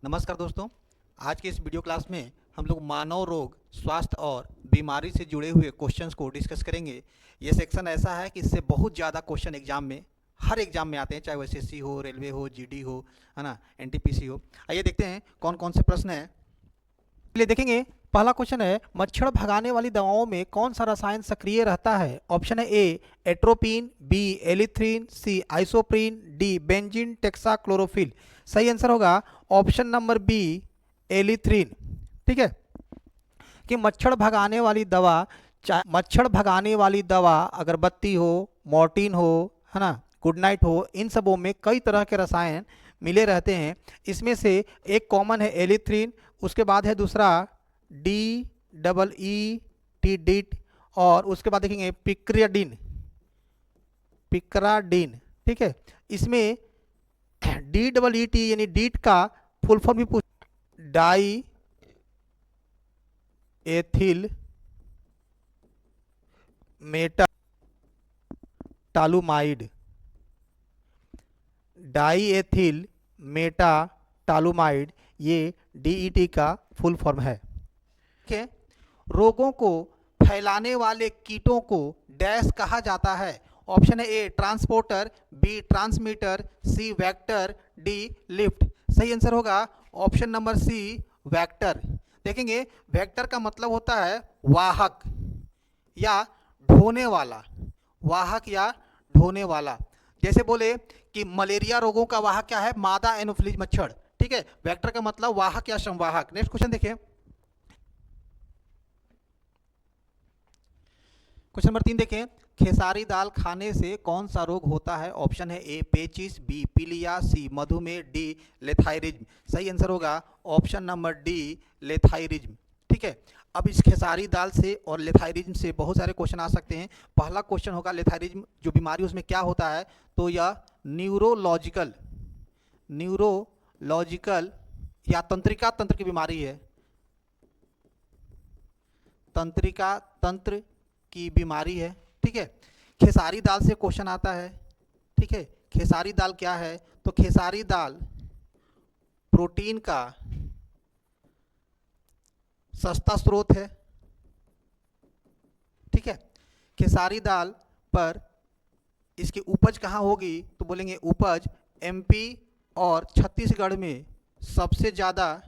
नमस्कार दोस्तों। आज के इस वीडियो क्लास में हम लोग मानव रोग, स्वास्थ्य और बीमारी से जुड़े हुए क्वेश्चंस को डिस्कस करेंगे। ये सेक्शन ऐसा है कि इससे बहुत ज़्यादा क्वेश्चन एग्जाम में, हर एग्जाम में आते हैं, चाहे वो एसएससी हो, रेलवे हो, जीडी हो, है ना, एनटीपीसी हो। आइए देखते हैं कौन कौन से प्रश्न हैं। चलिए देखेंगे। पहला क्वेश्चन है, मच्छर भगाने वाली दवाओं में कौन सा रसायन सक्रिय रहता है? ऑप्शन है ए एट्रोपिन, बी एलिथ्रिन, सी आइसोप्रीन, डी बेंजीन टेक्साक्लोरोफिल। सही आंसर होगा ऑप्शन नंबर बी एलिथ्रिन। ठीक है, कि मच्छर भगाने वाली दवा, मच्छर भगाने वाली दवा अगरबत्ती हो, मॉर्टिन हो, है ना, गुड नाइट हो, इन सबों में कई तरह के रसायन मिले रहते हैं। इसमें से एक कॉमन है एलिथ्रिन, उसके बाद है दूसरा डी डबल ई टी डिट, और उसके बाद देखेंगे पिक्राडिन, पिक्राडिन। ठीक है, इसमें डी डबल ई टी यानी डीट का फुल फॉर्म भी पूछ, डाई एथिल मेटालुमाइड, डाई एथिल मेटालुमाइड, ये डीईटी का फुल फॉर्म है। ठीक है, रोगों को फैलाने वाले कीटों को डैश कहा जाता है? ऑप्शन है ए transporter, B transmitter, C vector, D lift. सही आंसर होगा ऑप्शन नंबर सी वेक्टर। देखेंगे, वेक्टर का मतलब होता है वाहक या ढोने वाला, वाहक या ढोने वाला। जैसे बोले कि मलेरिया रोगों का वाहक क्या है? मादा एनोफिलीज मच्छर। ठीक है, वेक्टर का मतलब वाहक या संवाहक। नेक्स्ट क्वेश्चन देखिए, क्वेश्चन नंबर 3 देखें। खेसारी दाल खाने से कौन सा रोग होता है? ऑप्शन है ए पेचिस, बी पीलिया, सी मधुमेह, डी लेथायरिज्म। सही आंसर होगा ऑप्शन नंबर डी लेथायरिज्म। ठीक है, अब इस खेसारी दाल से और लेथायरिज्म से बहुत सारे क्वेश्चन आ सकते हैं। पहला क्वेश्चन होगा लेथायरिज्म जो बीमारी, उसमें क्या होता है? तो यह न्यूरोलॉजिकल या तंत्रिका तंत्र की बीमारी है, तंत्रिका तंत्र की बीमारी है। ठीक है, खेसारी दाल से क्वेश्चन आता है। ठीक है, खेसारी दाल क्या है? तो खेसारी दाल प्रोटीन का सस्ता स्रोत है। ठीक है, खेसारी दाल पर इसकी उपज कहाँ होगी? तो बोलेंगे उपज एमपी और छत्तीसगढ़ में सबसे ज़्यादा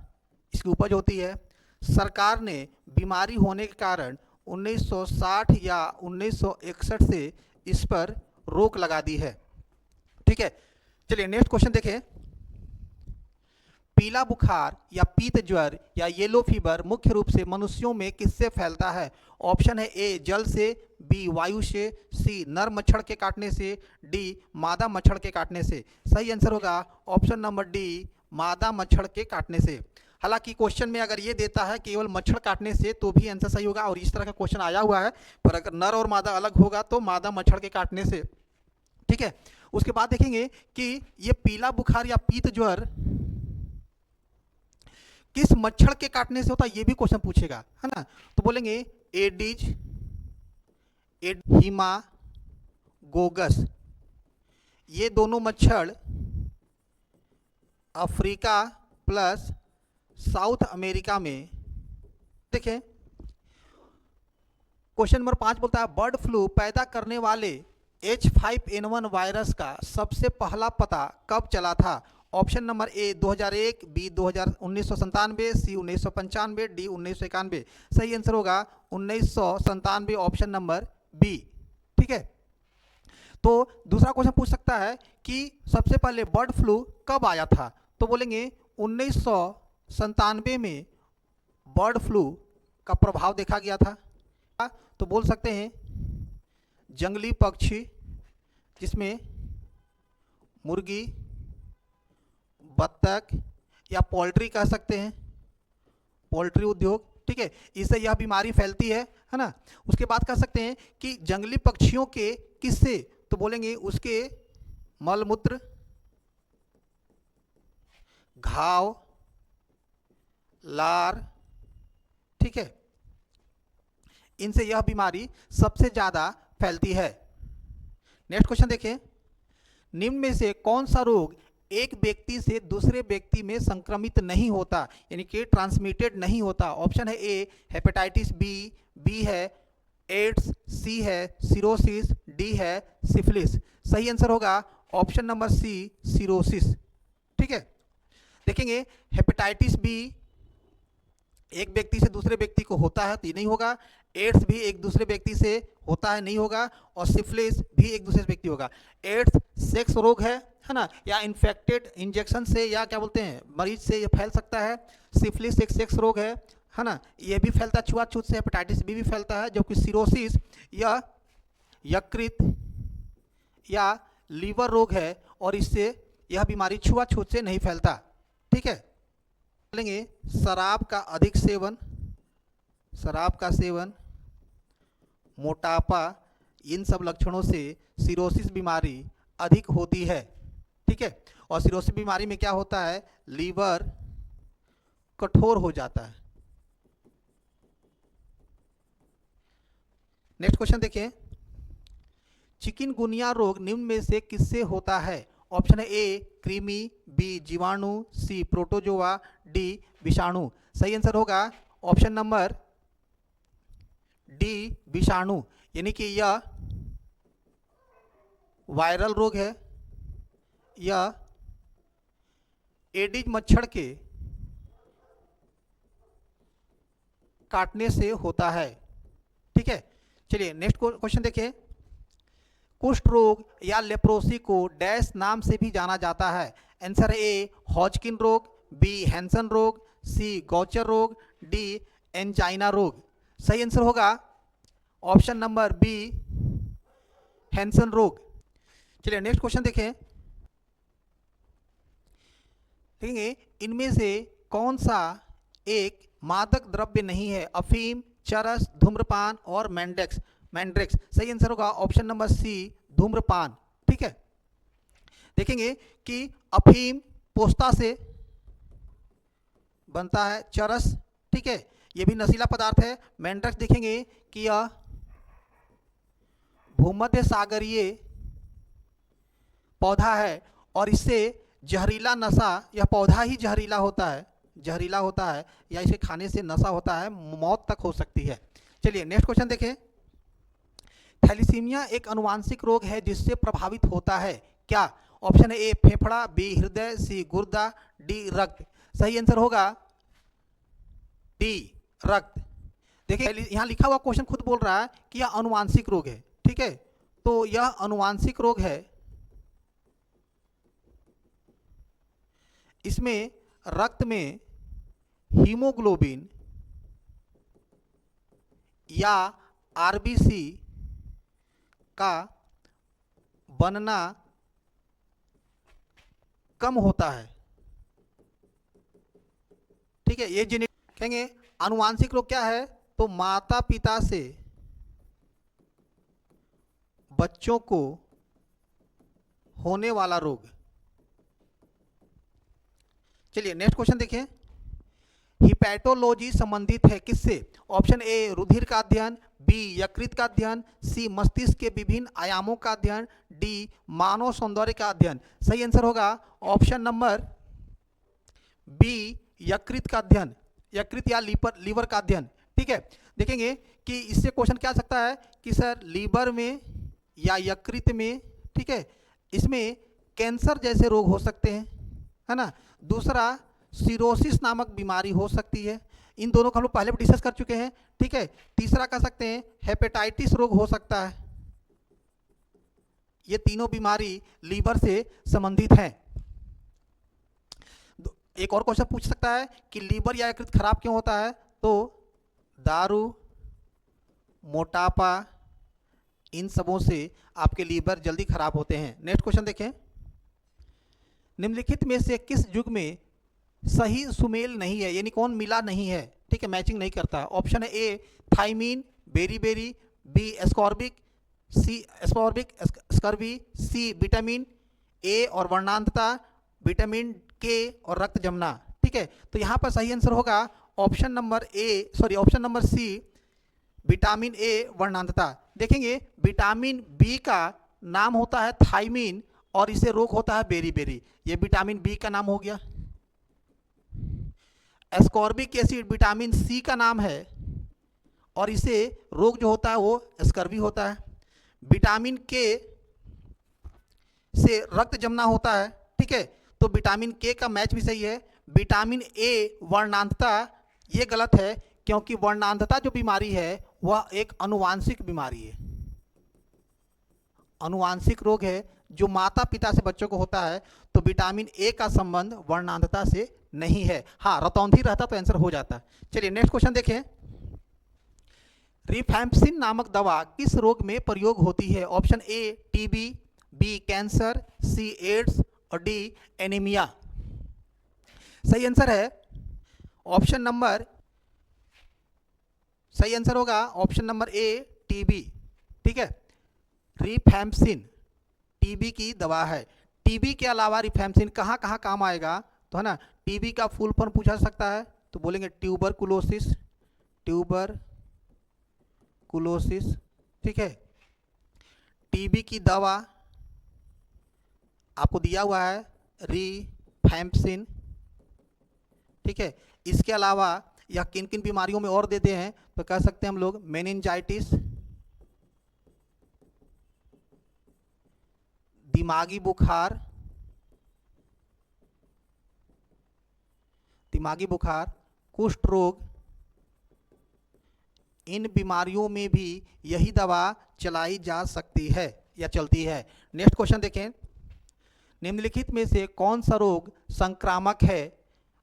इसकी उपज होती है। सरकार ने बीमारी होने के कारण 1960 या 1961 से इस पर रोक लगा दी है। ठीक है, चलिए नेक्स्ट क्वेश्चन देखें। पीला बुखार या पीत ज्वर या येलो फीवर मुख्य रूप से मनुष्यों में किससे फैलता है? ऑप्शन है ए जल से, बी वायु से, सी नर मच्छर के काटने से, डी मादा मच्छर के काटने से। सही आंसर होगा ऑप्शन नंबर डी मादा मच्छर के काटने से। हालांकि क्वेश्चन में अगर ये देता है केवल मच्छर काटने से तो भी आंसर सही होगा, और इस तरह का क्वेश्चन आया हुआ है, पर अगर नर और मादा अलग होगा तो मादा मच्छर के काटने से। ठीक है, उसके बाद देखेंगे कि ये पीला बुखार या पीत ज्वर किस मच्छर के काटने से होता है, ये भी क्वेश्चन पूछेगा, है ना। तो बोलेंगे एडिज, हीमागोगस, ये दोनों मच्छर अफ्रीका प्लस साउथ अमेरिका में। देखें, क्वेश्चन नंबर 5 बोलता है बर्ड फ्लू पैदा करने वाले H5N1 वायरस का सबसे पहला पता कब चला था? Option number A 2001, B 1997, C 1995, D 1991। सही आंसर होगा 1997, ऑप्शन नंबर बी। ठीक है, तो दूसरा क्वेश्चन पूछ सकता है कि सबसे पहले बर्ड फ्लू कब आया था? तो बोलेंगे 1997 में बर्ड फ्लू का प्रभाव देखा गया था। तो बोल सकते हैं जंगली पक्षी, जिसमें मुर्गी, बत्तख या पोल्ट्री कह सकते हैं, पोल्ट्री उद्योग। ठीक है, इससे यह बीमारी फैलती है ना। उसके बाद कह सकते हैं कि जंगली पक्षियों के किससे? तो बोलेंगे उसके मलमूत्र, घाव, लार। ठीक है, इनसे यह बीमारी सबसे ज़्यादा फैलती है। नेक्स्ट क्वेश्चन देखें, निम्न में से कौन सा रोग एक व्यक्ति से दूसरे व्यक्ति में संक्रमित नहीं होता, यानी कि ट्रांसमिटेड नहीं होता। ऑप्शन है ए हेपेटाइटिस बी, बी है एड्स, सी है सिरोसिस, डी है सिफिलिस। सही आंसर होगा ऑप्शन नंबर सी सिरोसिस। ठीक है, देखेंगे हेपेटाइटिस बी एक व्यक्ति से दूसरे व्यक्ति को होता है तो ये नहीं होगा, एड्स भी एक दूसरे व्यक्ति से होता है, नहीं होगा, और सिफिलिस भी एक दूसरे व्यक्ति होगा। एड्स सेक्स रोग है ना, या इन्फेक्टेड इंजेक्शन से या क्या बोलते हैं मरीज से ये फैल सकता है। सिफिलिस एक सेक्स रोग है ना, ये भी फैलता है छुआछूत से। हेपेटाइटिस बी भी फैलता है, जबकि सिरोसिस यह यकृत या लीवर रोग है और इससे यह बीमारी छुआछूत से नहीं फैलता। ठीक है, लेंगे शराब का अधिक सेवन, शराब का सेवन, मोटापा, इन सब लक्षणों से सिरोसिस बीमारी अधिक होती है। ठीक है, और सिरोसिस बीमारी में क्या होता है, लीवर कठोर हो जाता है। नेक्स्ट क्वेश्चन देखें, चिकनगुनिया रोग निम्न में से किससे होता है? ऑप्शन है ए कृमि, बी जीवाणु, सी प्रोटोजोआ, डी विषाणु। सही आंसर होगा ऑप्शन नंबर डी विषाणु, यानी कि यह वायरल रोग है, यह एडिज मच्छर के काटने से होता है। ठीक है, चलिए नेक्स्ट क्वेश्चन देखिए, कुष्ठ रोग या लेप्रोसी को डैश नाम से भी जाना जाता है? आंसर ए हॉजकिन रोग, बी हैंसन रोग, सी गौचर रोग, डी एंजाइना रोग। सही आंसर होगा ऑप्शन नंबर बी हैंसन रोग। चलिए नेक्स्ट क्वेश्चन देखें, देखेंगे इनमें से कौन सा एक मादक द्रव्य नहीं है? अफीम, चरस, धूम्रपान और मैंड्रेक्स। सही आंसर होगा ऑप्शन नंबर सी धूम्रपान। ठीक है, देखेंगे कि अफीम पोस्ता से बनता है, चरस ठीक है ये भी नशीला पदार्थ है। मैंड्रेक्स देखेंगे कि यह भूमध्य सागरीय पौधा है और इससे जहरीला नशा, यह पौधा ही जहरीला होता है या इसे खाने से नशा होता है, मौत तक हो सकती है। चलिए नेक्स्ट क्वेश्चन देखें, थैलीसीमिया एक अनुवांशिक रोग है जिससे प्रभावित होता है क्या? ऑप्शन ए फेफड़ा, बी हृदय, सी गुर्दा, डी रक्त। सही आंसर होगा डी रक्त। देखिए यहाँ लिखा हुआ क्वेश्चन खुद बोल रहा है कि यह अनुवांशिक रोग है। ठीक है, तो यह अनुवांशिक रोग है, इसमें रक्त में हीमोग्लोबिन या आरबीसी का बनना कम होता है। ठीक है, ये जेनेटिक कहेंगे। आनुवांशिक रोग क्या है? तो माता पिता से बच्चों को होने वाला रोग। चलिए नेक्स्ट क्वेश्चन देखें, हिपैटोलॉजी संबंधित है किससे? ऑप्शन ए रुधिर का अध्ययन, बी यकृत का अध्ययन, सी मस्तिष्क के विभिन्न आयामों का अध्ययन, डी मानव सौंदर्य का अध्ययन। सही आंसर होगा ऑप्शन नंबर बी यकृत का अध्ययन, यकृत या लीवर का अध्ययन। ठीक है, देखेंगे कि इससे क्वेश्चन क्या आ सकता है कि सर लीवर में या यकृत में, ठीक है, इसमें कैंसर जैसे रोग हो सकते हैं, है ना। दूसरा सिरोसिस नामक बीमारी हो सकती है, इन दोनों को हम लोग पहले भी डिस्कस कर चुके हैं। ठीक है, तीसरा कह सकते हैं हेपेटाइटिस रोग हो सकता है। ये तीनों बीमारी लीवर से संबंधित हैं। एक और क्वेश्चन पूछ सकता है कि लीवर या यकृत खराब क्यों होता है? तो दारू, मोटापा, इन सबों से आपके लीवर जल्दी खराब होते हैं। नेक्स्ट क्वेश्चन देखें, निम्नलिखित में से किस युग में सही सुमेल नहीं है, यानी कौन मिला नहीं है? ठीक है, मैचिंग नहीं करता। ऑप्शन है A thiamine, beriberi, B ascorbic, C ascorbic scurvy, C vitamin A और वर्णांतता, विटामिन के और रक्त जमना। ठीक है, तो यहाँ पर सही आंसर होगा option number C vitamin A वर्णांतता। देखेंगे विटामिन बी का नाम होता है थाइमीन और इसे रोग होता है बेरी। ये विटामिन बी का नाम हो गया। एस्कॉर्बिक एसिड विटामिन सी का नाम है और इसे रोग जो होता है वो स्कर्वी होता है। विटामिन के से रक्त जमना होता है, ठीक है, तो विटामिन के का मैच भी सही है। विटामिन ए वर्णांधता, ये गलत है क्योंकि वर्णांधता जो बीमारी है वह एक अनुवांशिक बीमारी है, अनुवांशिक रोग है जो माता पिता से बच्चों को होता है। तो विटामिन ए का संबंध वर्णांधता से नहीं है। हाँ, रतौंधी रहता तो आंसर हो जाता। चलिए नेक्स्ट क्वेश्चन देखें। रिफैम्पसिन नामक दवा किस रोग में प्रयोग होती है? Option A TB, B cancer, C AIDS और डी एनीमिया। सही आंसर है ऑप्शन नंबर, सही आंसर होगा ऑप्शन नंबर ए टीबी, ठीक है। रिफैम्पसिन टीबी की दवा है। टीबी के अलावा रिफैम्पसिन कहाँ कहाँ काम आएगा, तो है ना, टीबी का फुल फॉर्म पूछा जा सकता है तो बोलेंगे ट्यूबरकुलोसिस, ट्यूबरकुलोसिस, ठीक है। टीबी की दवा आपको दिया हुआ है रिफैम्पसिन, ठीक है। इसके अलावा या किन किन बीमारियों में और देते हैं तो कह सकते हैं हम लोग मेनिंजाइटिस, दिमागी बुखार, कुष्ठ रोग, इन बीमारियों में भी यही दवा चलाई जा सकती है या चलती है। नेक्स्ट क्वेश्चन देखें। निम्नलिखित में से कौन सा रोग संक्रामक है?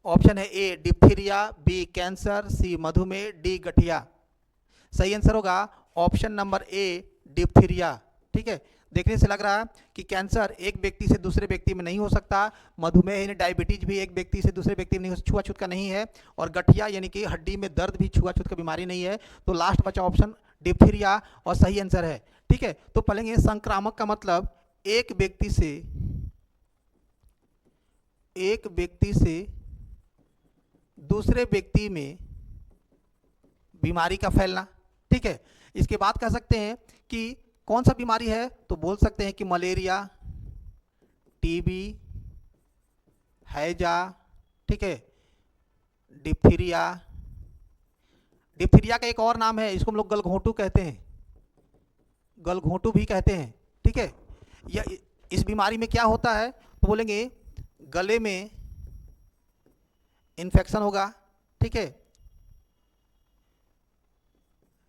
ऑप्शन है ए डिप्थीरिया, बी कैंसर, सी मधुमेह, डी गठिया। सही आंसर होगा ऑप्शन नंबर ए डिप्थीरिया, ठीक है। देखने से लग रहा है कि कैंसर एक व्यक्ति से दूसरे व्यक्ति में नहीं हो सकता, मधुमेह यानी डायबिटीज भी एक व्यक्ति से दूसरे व्यक्ति में नहीं हो, छुआछूत का नहीं है, और गठिया यानी कि हड्डी में दर्द भी छुआछूत का बीमारी नहीं है। तो लास्ट बचा ऑप्शन डिप्थीरिया और सही आंसर है, ठीक है। तो पढ़ेंगे संक्रामक का मतलब एक व्यक्ति से दूसरे व्यक्ति में बीमारी का फैलना, ठीक है। इसके बाद कह सकते हैं कि कौन सा बीमारी है, तो बोल सकते हैं कि मलेरिया, टीबी, हैजा, ठीक है, डिप्थीरिया। डिप्थीरिया का एक और नाम है, इसको हम लोग गलघोंटू कहते हैं, गलघोंटू भी कहते हैं, ठीक है। या इस बीमारी में क्या होता है तो बोलेंगे गले में इन्फेक्शन होगा, ठीक है,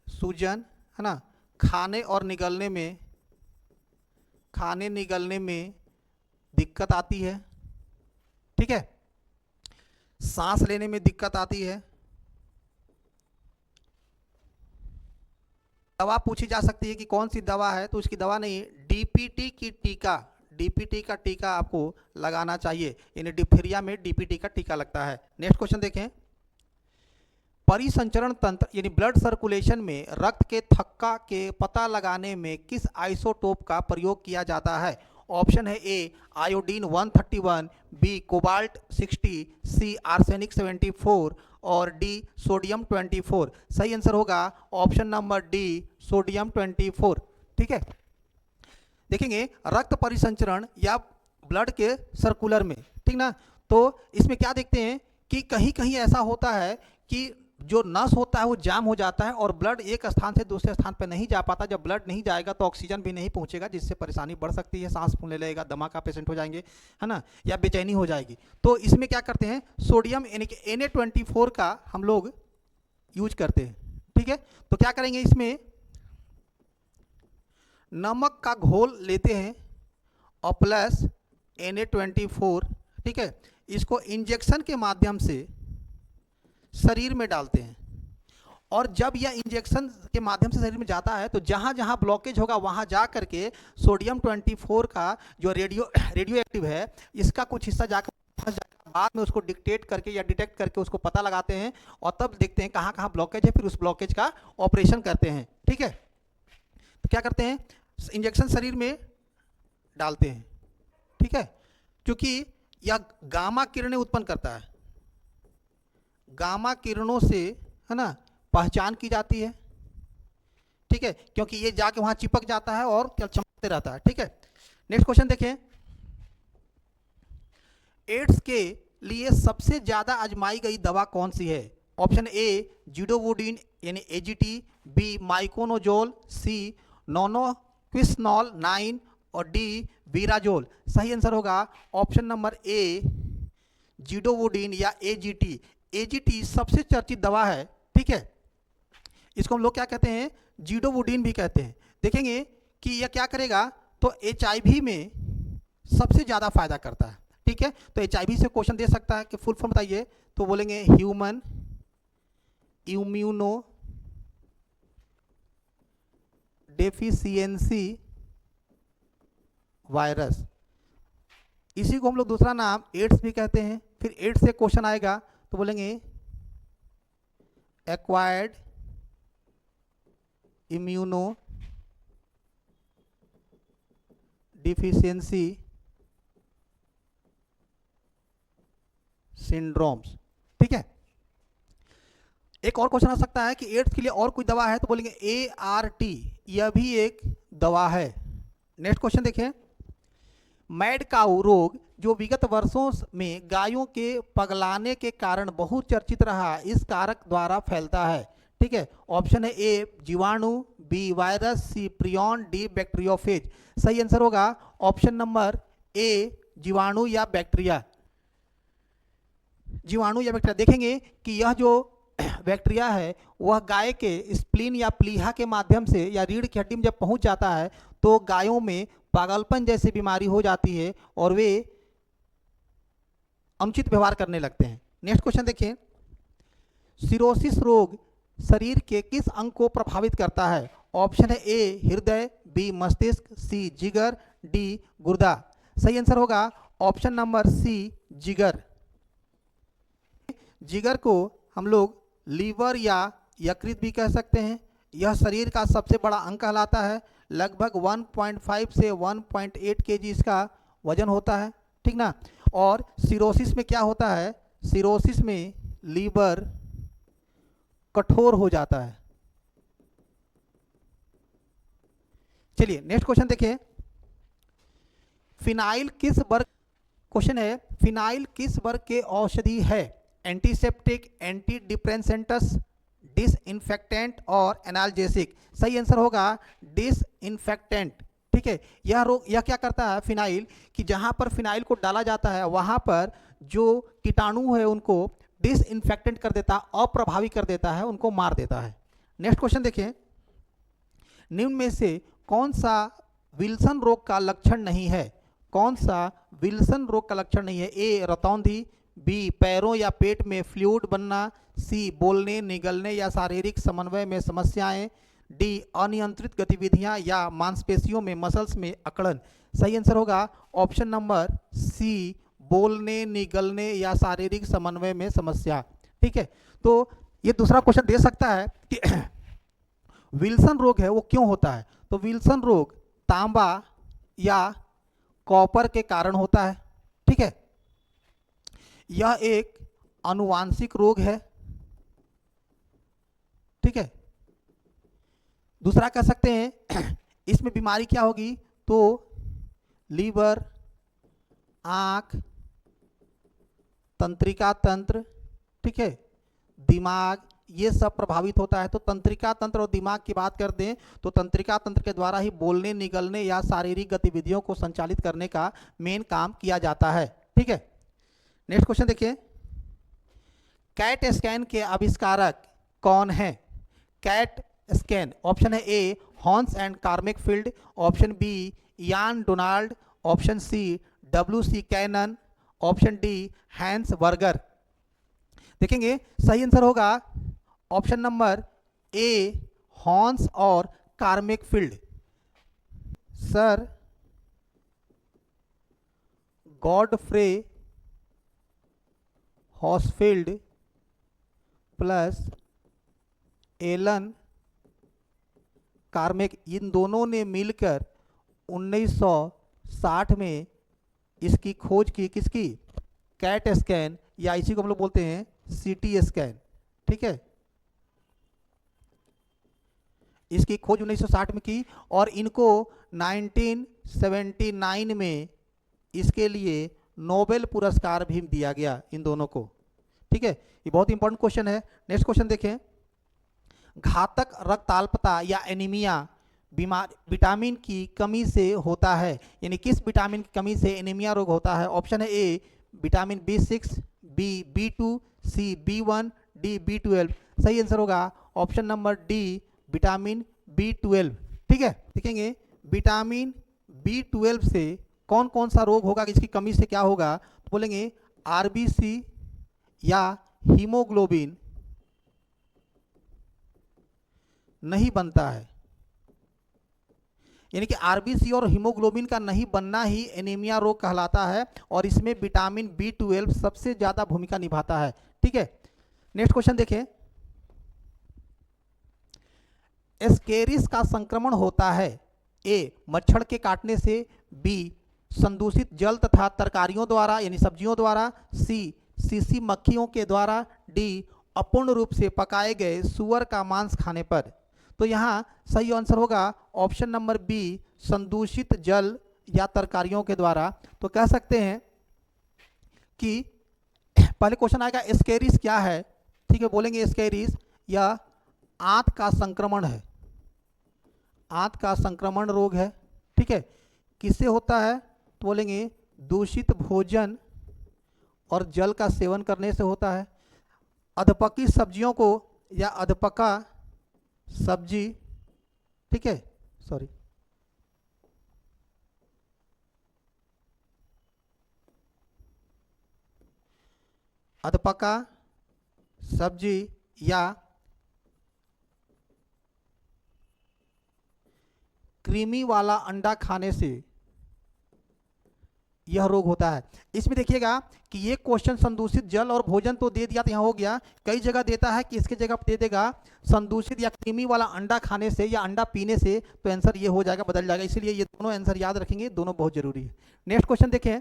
सूजन, है ना, खाने निगलने में दिक्कत आती है, ठीक है, सांस लेने में दिक्कत आती है। दवा पूछी जा सकती है कि कौन सी दवा है, तो उसकी दवा नहीं, डीपीटी का टीका आपको लगाना चाहिए, यानी डिप्थीरिया में डीपीटी का टीका लगता है। नेक्स्ट क्वेश्चन देखें। परिसंचरण तंत्र यानी ब्लड सर्कुलेशन में रक्त के थक्का के पता लगाने में किस आइसोटोप का प्रयोग किया जाता है? ऑप्शन है A iodine 131, B cobalt 60, C arsenic 74 और डी सोडियम 24। सही आंसर होगा ऑप्शन नंबर डी सोडियम 24, ठीक है। देखेंगे रक्त परिसंचरण या ब्लड के सर्कुलर में, ठीक ना, तो इसमें क्या देखते हैं कि कहीं कहीं ऐसा होता है कि जो नस होता है वो जाम हो जाता है और ब्लड एक स्थान से दूसरे स्थान पर नहीं जा पाता। जब ब्लड नहीं जाएगा तो ऑक्सीजन भी नहीं पहुंचेगा, जिससे परेशानी बढ़ सकती है, सांस फूलने लगेगा, दमा का पेशेंट हो जाएंगे, है ना, या बेचैनी हो जाएगी। तो इसमें क्या करते हैं, सोडियम यानी कि Na24 का हम लोग यूज करते हैं, ठीक है। तो क्या करेंगे, इसमें नमक का घोल लेते हैं और प्लस Na24, ठीक है, इसको इंजेक्शन के माध्यम से शरीर में डालते हैं और जब यह इंजेक्शन के माध्यम से शरीर में जाता है तो जहाँ जहाँ ब्लॉकेज होगा वहाँ जा करके सोडियम 24 का जो रेडियो एक्टिव है इसका कुछ हिस्सा जाकर बाद में उसको डिटेक्ट करके उसको पता लगाते हैं और तब देखते हैं कहाँ कहाँ ब्लॉकेज है, फिर उस ब्लॉकेज का ऑपरेशन करते हैं, ठीक है। तो क्या करते हैं, इंजेक्शन शरीर में डालते हैं, ठीक है, क्योंकि यह गामा किरणें उत्पन्न करता है, गामा किरणों से, है ना, पहचान की जाती है, ठीक है, क्योंकि ये जाके वहाँ चिपक जाता है और चमकते रहता है, ठीक है। नेक्स्ट क्वेश्चन देखें। एड्स के लिए सबसे ज़्यादा आजमाई गई दवा कौन सी है? ऑप्शन ए जिडोवुडिन यानी एजीटी, बी माइकोनोजोल, सी नोनोक्विस्नॉल 9 और डी वीराजोल। सही आंसर होगा ऑप्शन नंबर ए जिडोवुडिन या एजीटी। एजीटी सबसे चर्चित दवा है, ठीक है। इसको हम लोग क्या कहते हैं? जिडोवुडिन भी कहते हैं। देखेंगे कि यह क्या करेगा, तो एचआईवी में सबसे ज़्यादा फायदा करता है, ठीक है। तो एचआईवी से क्वेश्चन दे सकता है कि फुल फॉर्म बताइए, तो बोलेंगे ह्यूमन इम्यूनो डेफिशिएंसी वायरस। इसी को हम लोग दूसरा नाम एड्स भी कहते हैं। फिर एड्स से क्वेश्चन आएगा तो बोलेंगे एक्वायर्ड इम्यूनो डिफिशियंसी सिंड्रोम्स, ठीक है। एक और क्वेश्चन आ सकता है कि एड्स के लिए और कोई दवा है, तो बोलेंगे ART, यह भी एक दवा है। नेक्स्ट क्वेश्चन देखिए, मैड काऊ रोग जो विगत वर्षों में गायों के पगलाने के कारण बहुत चर्चित रहा, इस कारक द्वारा फैलता है, ठीक है। ऑप्शन है ए जीवाणु, बी वायरस, सी प्रियॉन, डी बैक्टीरियोफेज। सही आंसर होगा ऑप्शन नंबर ए जीवाणु या बैक्टीरिया। जीवाणु या बैक्टीरिया। देखेंगे कि यह जो बैक्टीरिया है वह गाय के स्प्लीन या प्लीहा के माध्यम से या रीढ़ की हड्डी में जब पहुंच जाता है तो गायों में पागलपन जैसी बीमारी हो जाती है और वे अनुचित व्यवहार करने लगते हैं। नेक्स्ट क्वेश्चन देखिए, सिरोसिस रोग शरीर के किस अंग को प्रभावित करता है? ऑप्शन है ए हृदय, बी मस्तिष्क, सी जिगर, डी गुर्दा। सही आंसर होगा ऑप्शन नंबर सी जिगर। जिगर को हम लोग लीवर या यकृत भी कह सकते हैं। यह शरीर का सबसे बड़ा अंग कहलाता है। लगभग 1.5 से 1.8 केजी इसका वजन होता है, ठीक ना। और सिरोसिस में क्या होता है? सिरोसिस में लीवर कठोर हो जाता है। चलिए नेक्स्ट क्वेश्चन देखिए, फिनाइल किस वर्ग, क्वेश्चन है फिनाइल किस वर्ग के औषधि है? एंटीसेप्टिक, एंटी डिप्रेसेंटस, डिसइंफेक्टेंट और एनाल्जेसिक। सही आंसर होगा डिसइंफेक्टेंट, ठीक है। यह क्या करता है फिनाइल, कि जहां पर फिनाइल को डाला जाता है वहां पर जो कीटाणु है उनको डिसइंफेक्टेंट कर देता है, अप्रभावी कर देता है, उनको मार देता है। नेक्स्ट क्वेश्चन देखिए, निम्न में से कौन सा विल्सन रोग का लक्षण नहीं है? कौन सा विल्सन रोग का लक्षण नहीं है? ए रतौंधी, बी पैरों या पेट में फ्लूइड बनना, सी बोलने निगलने या शारीरिक समन्वय में समस्याएं, डी अनियंत्रित गतिविधियां या मांसपेशियों में मसल्स में अकड़न। सही आंसर होगा ऑप्शन नंबर सी बोलने निगलने या शारीरिक समन्वय में समस्या, ठीक है। तो ये दूसरा क्वेश्चन दे सकता है कि विल्सन रोग है वो क्यों होता है? तो विल्सन रोग तांबा या कॉपर के कारण होता है, ठीक है। यह एक आनुवांशिक रोग है, ठीक है। दूसरा कह सकते हैं इसमें बीमारी क्या होगी, तो लीवर, आंख, तंत्रिका तंत्र, ठीक है, दिमाग, ये सब प्रभावित होता है। तो तंत्रिका तंत्र और दिमाग की बात कर दें तो तंत्रिका तंत्र के द्वारा ही बोलने निगलने या शारीरिक गतिविधियों को संचालित करने का मेन काम किया जाता है, ठीक है। नेक्स्ट क्वेश्चन देखिए, कैट स्कैन के आविष्कारक कौन है? कैट स्कैन, ऑप्शन है ए हॉन्स and Cormack, option B Ian Donald, option C WC Cannon, option D Hans Berger. देखेंगे सही आंसर होगा ऑप्शन नंबर ए हॉन्स और Cormack. Sir Godfrey Hounsfield plus Alan Cormack, इन दोनों ने मिलकर 1960 में इसकी खोज की, किसकी? कैट स्कैन, या इसी को हम लोग बोलते हैं CT स्कैन, ठीक है। इसकी खोज 1960 में की और इनको 1979 में इसके लिए नोबेल पुरस्कार भी दिया गया इन दोनों को। ठीक है, ये बहुत इंपॉर्टेंट क्वेश्चन है। नेक्स्ट क्वेश्चन देखें, घातक रक्ताल्पता या एनीमिया बीमार विटामिन की कमी से होता है, यानी किस विटामिन की कमी से एनीमिया रोग होता है? ऑप्शन है A vitamin B6, B B2, C B1, D B12। सही आंसर होगा option number D vitamin B12। ठीक है, देखेंगे विटामिन B12 से कौन कौन सा रोग होगा, इसकी कमी से क्या होगा? तो बोलेंगे RBC या हीमोग्लोबिन नहीं बनता है, यानी कि आरबीसी और हीमोग्लोबिन का नहीं बनना ही एनीमिया रोग कहलाता है, और इसमें विटामिन B12 सबसे ज्यादा भूमिका निभाता है। ठीक है, नेक्स्ट क्वेश्चन देखें, एस्केरिस का संक्रमण होता है ए मच्छर के काटने से, बी संदूषित जल तथा तरकारियों द्वारा यानी सब्जियों द्वारा, सी सीसी मक्खियों के द्वारा, डी अपूर्ण रूप से पकाए गए सूअर का मांस खाने पर। तो यहाँ सही आंसर होगा ऑप्शन नंबर बी संदूषित जल या तरकारियों के द्वारा। तो कह सकते हैं कि पहले क्वेश्चन आएगा एस्केरिस क्या है। ठीक है, बोलेंगे एस्केरिस या आंत का संक्रमण है, आंत का संक्रमण रोग है। ठीक है, किससे होता है? तो बोलेंगे दूषित भोजन और जल का सेवन करने से होता है, अधपकी सब्जियों को या अधपका सब्जी, ठीक है, सॉरी, अधपका सब्जी या क्रीमी वाला अंडा खाने से यह रोग होता है। इसमें देखिएगा कि ये क्वेश्चन संदूषित जल और भोजन तो दे दिया, तो यहाँ हो गया, कई जगह देता है कि इसके जगह दे देगा संदूषित या क्रीमी वाला अंडा खाने से या अंडा पीने से, तो आंसर ये हो जाएगा, बदल जाएगा। इसलिए ये दोनों आंसर याद रखेंगे, दोनों बहुत जरूरी है। नेक्स्ट क्वेश्चन देखें,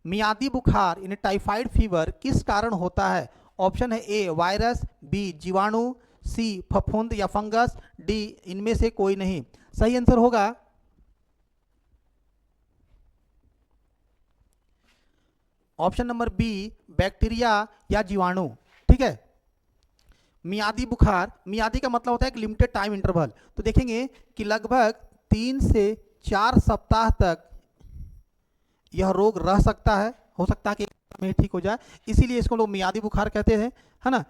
मियादी बुखार यानी टाइफाइड फीवर किस कारण होता है? ऑप्शन है ए वायरस, बी जीवाणु, सी फफूंद या फंगस, डी इनमें से कोई नहीं। सही आंसर होगा ऑप्शन नंबर बी बैक्टीरिया या जीवाणु। ठीक है, मियादी बुखार, मियादी का मतलब होता है एक लिमिटेड टाइम इंटरवल। तो देखेंगे कि लगभग 3 से 4 सप्ताह तक यह रोग रह सकता है, हो सकता है कि में ठीक हो जाए, इसीलिए इसको लोग मियादी बुखार कहते हैं, है ना।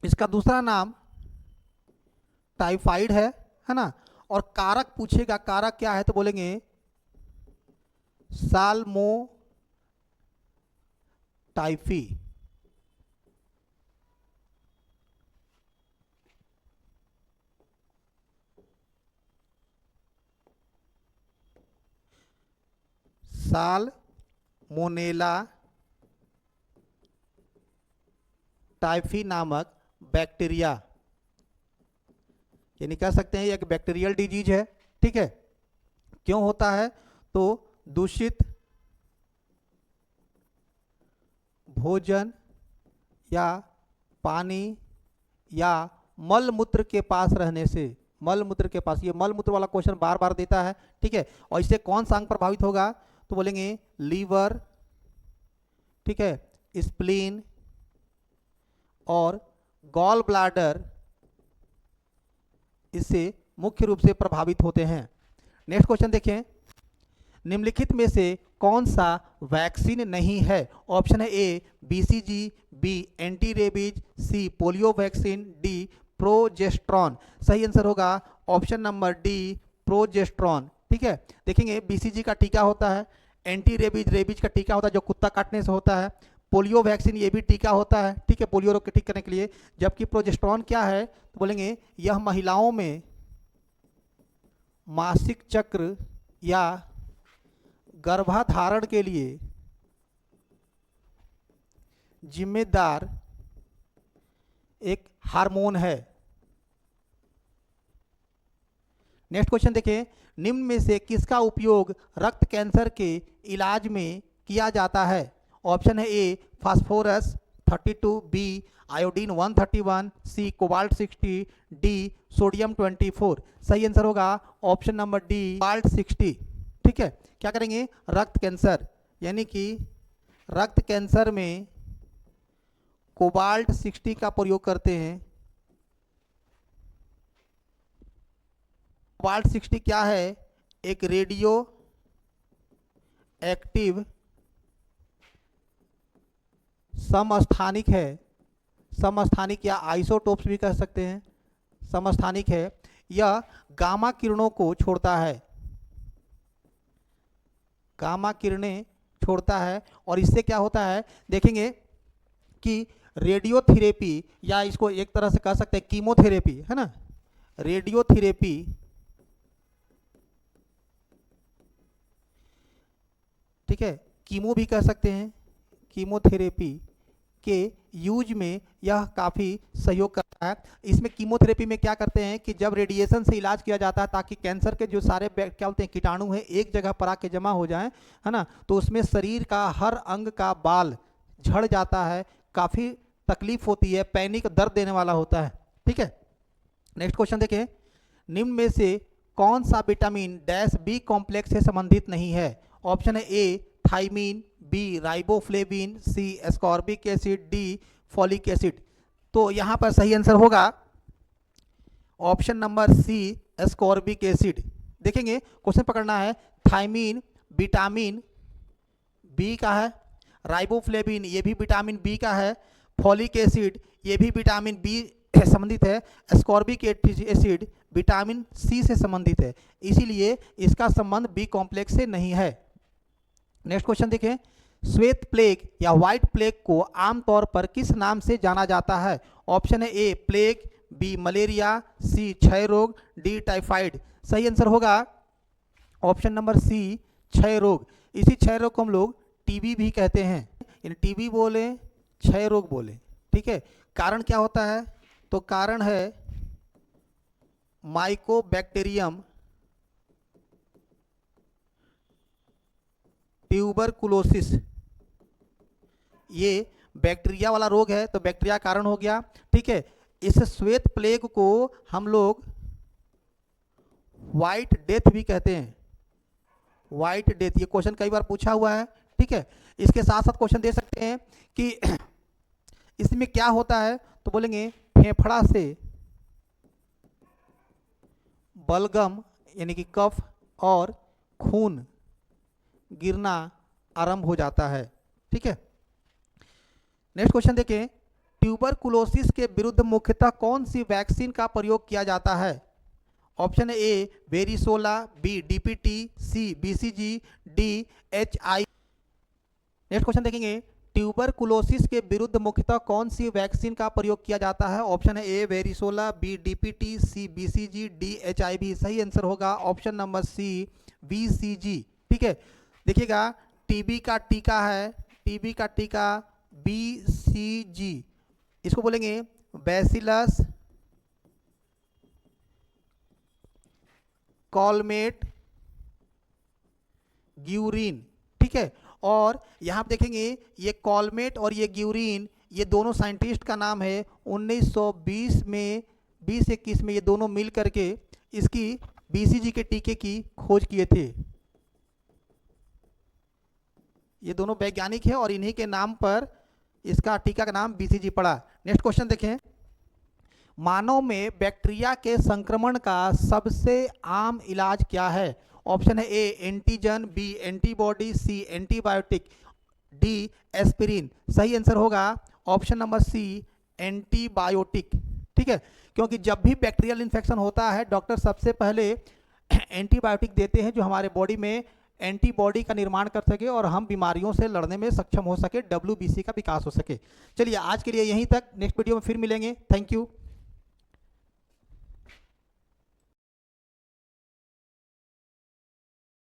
इसका दूसरा नाम टाइफाइड है ना। और कारक पूछेगा, कारक क्या है? तो बोलेंगे साल्मो टाइफी। साल्मोनेला टाइफी नामक बैक्टीरिया, यानी कह सकते हैं एक बैक्टीरियल डिजीज है। ठीक है, क्यों होता है? तो दूषित भोजन या पानी या मल मूत्र के पास रहने से, मल मूत्र के पास, ये मल मूत्र वाला क्वेश्चन बार बार देता है। ठीक है, और इससे कौन सा अंग प्रभावित होगा? तो बोलेंगे लीवर, ठीक है, स्प्लीन और गॉल ब्लैडर इससे मुख्य रूप से प्रभावित होते हैं। नेक्स्ट क्वेश्चन देखें, निम्नलिखित में से कौन सा वैक्सीन नहीं है? ऑप्शन है A BCG, B anti rabies, C polio vaccine, D progesterone. सही आंसर होगा ऑप्शन नंबर डी प्रोजेस्ट्रॉन। ठीक है, देखेंगे BCG का टीका होता है, एंटी रेबीज रेबीज का टीका होता है जो कुत्ता काटने से होता है, पोलियो वैक्सीन ये भी टीका होता है, ठीक है, पोलियो रोग के ठीक करने के लिए। जबकि प्रोजेस्ट्रॉन क्या है? तो बोलेंगे यह महिलाओं में मासिक चक्र या गर्भाधारण के लिए जिम्मेदार एक हार्मोन है। नेक्स्ट क्वेश्चन देखें, निम्न में से किसका उपयोग रक्त कैंसर के इलाज में किया जाता है? ऑप्शन है ए फास्फोरस 32, बी आयोडीन 131, सी कोबाल्ट 60, डी सोडियम 24। सही आंसर होगा ऑप्शन नंबर डी कोबाल्ट 60। ठीक है, क्या करेंगे, रक्त कैंसर, यानी कि रक्त कैंसर में कोबाल्ट 60 का प्रयोग करते हैं। कोबाल्ट 60 क्या है, एक रेडियो एक्टिव समस्थानिक है, समस्थानिक या आइसोटोप्स भी कह सकते हैं, समस्थानिक है। यह गामा किरणों को छोड़ता है, गामा किरणें छोड़ता है, और इससे क्या होता है देखेंगे कि रेडियोथेरेपी, या इसको एक तरह से कह सकते हैं कीमोथेरेपी, है ना, रेडियोथेरेपी ठीक है, कीमो भी कह सकते हैं, कीमोथेरेपी के यूज में यह काफ़ी सहयोग करता है। इसमें कीमोथेरेपी में क्या करते हैं कि जब रेडिएशन से इलाज किया जाता है ताकि कैंसर के जो सारे क्या बोलते हैं कीटाणु हैं एक जगह पर आके जमा हो जाएं, है ना, तो उसमें शरीर का हर अंग का बाल झड़ जाता है, काफ़ी तकलीफ होती है, पैनिक दर्द देने वाला होता है। ठीक है, नेक्स्ट क्वेश्चन देखें, निम्न में से कौन सा विटामिन डैश बी कॉम्प्लेक्स से संबंधित नहीं है? ऑप्शन है A thiamine, B riboflavin, C ascorbic acid, D folic acid. तो यहाँ पर सही आंसर होगा option number C ascorbic acid. देखेंगे क्वेश्चन पकड़ना है, थाइमीन विटामिन बी का है, राइबोफ्लेविन ये भी विटामिन बी का है, फॉलिक एसिड ये भी विटामिन बी से संबंधित है, एस्कॉर्बिक एसिड विटामिन सी से संबंधित है, इसीलिए इसका संबंध बी कॉम्प्लेक्स से नहीं है। नेक्स्ट क्वेश्चन देखें, श्वेत प्लेग या व्हाइट प्लेग को आमतौर पर किस नाम से जाना जाता है? ऑप्शन है ए प्लेग, बी मलेरिया, सी क्षय रोग, डी टाइफाइड। सही आंसर होगा ऑप्शन नंबर सी क्षय रोग। इसी क्षय रोग को हम लोग टीबी भी कहते हैं, यानी टीबी बोले क्षय रोग बोले। ठीक है, कारण क्या होता है? तो कारण है माइकोबैक्टीरियम ट्यूबरकुलोसिस, ये बैक्टीरिया वाला रोग है, तो बैक्टीरिया कारण हो गया। ठीक है, इस श्वेत प्लेग को हम लोग व्हाइट डेथ भी कहते हैं, व्हाइट डेथ, ये क्वेश्चन कई बार पूछा हुआ है। ठीक है, इसके साथ साथ क्वेश्चन दे सकते हैं कि इसमें क्या होता है, तो बोलेंगे फेफड़ा से बलगम यानी कि कफ और खून गिरना आरंभ हो जाता है। ठीक है, नेक्स्ट क्वेश्चन देखें, ट्यूबरकुलोसिस के विरुद्ध मुख्यतः कौन सी वैक्सीन का प्रयोग किया जाता है? ऑप्शन है A varicella, B DPT, C BCG, D HI. Next question देखेंगे, ट्यूबरकुलोसिस के विरुद्ध मुख्यतः कौन सी वैक्सीन का प्रयोग किया जाता है? ऑप्शन है A varicella, B DPT, C BCG, D HIV. सही आंसर होगा ऑप्शन नंबर सी बीसीजी। ठीक है, देखिएगा टीबी का टीका है, टीबी का टीका बीसीजी, इसको बोलेंगे बैसिलस कॉलमेट ग्यूरिन। ठीक है, और यहाँ पे देखेंगे ये कॉलमेट और ये ग्यूरिन, ये दोनों साइंटिस्ट का नाम है। 1920 में 20-21 में ये दोनों मिल करके इसकी बीसीजी के टीके की खोज किए थे। ये दोनों वैज्ञानिक हैं और इन्हीं के नाम पर इसका टीका का नाम बीसीजी पड़ा। नेक्स्ट क्वेश्चन देखें, मानव में बैक्टीरिया के संक्रमण का सबसे आम इलाज क्या है? ऑप्शन है A antigen, B antibody, C antibiotic, D aspirin. सही आंसर होगा ऑप्शन नंबर सी एंटीबायोटिक। ठीक है, क्योंकि जब भी बैक्टीरियल इन्फेक्शन होता है डॉक्टर सबसे पहले एंटीबायोटिक देते हैं जो हमारे बॉडी में एंटीबॉडी का निर्माण कर सके और हम बीमारियों से लड़ने में सक्षम हो सके, WBC का विकास हो सके। चलिए आज के लिए यहीं तक, नेक्स्ट वीडियो में फिर मिलेंगे। Thank you.